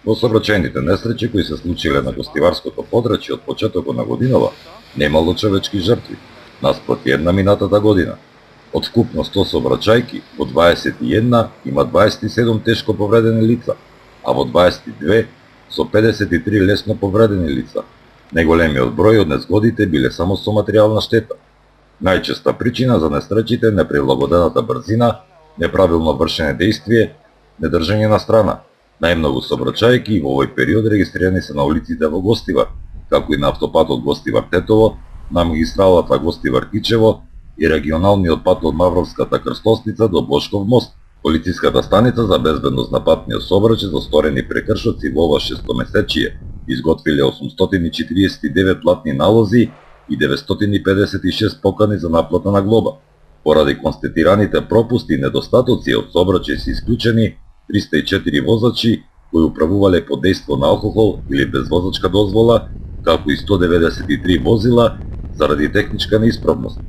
Во сообраќајните несреќи кои се случиле на гостиварското подрачје од почетокот на годинава, немало човечки жртви, наспроти една минатата година. Од вкупно 100 сообраќајки, во 21 има 27 тешко повредени лица, а во 22 со 53 лесно повредени лица. Неголемиот број од незгодите биле само со материјална штета. Најчеста причина за несреќите е неприлагодената брзина, неправилно вршене дејствие, недржање на страна. Најмногу сообраќајки во овој период регистрирани се на улиците во Гостивар, како и на автопатот Гостивар-Тетово, на магистралата Гостивар-Кичево и регионалниот пат од Мавровската крстосница до Бошков мост. Полициската станица за безбедност на патниот сообраќај за сторени прекршоци во ова шестомесечие изготвиле 849 платни налози и 956 покани за наплата на глоба. Поради констатираните пропусти и недостатоци од сообраќај се исклучени 304 возачи кои управувале под дејство на алкохол или без возачка дозвола, како и 193 возила заради техничка неисправност.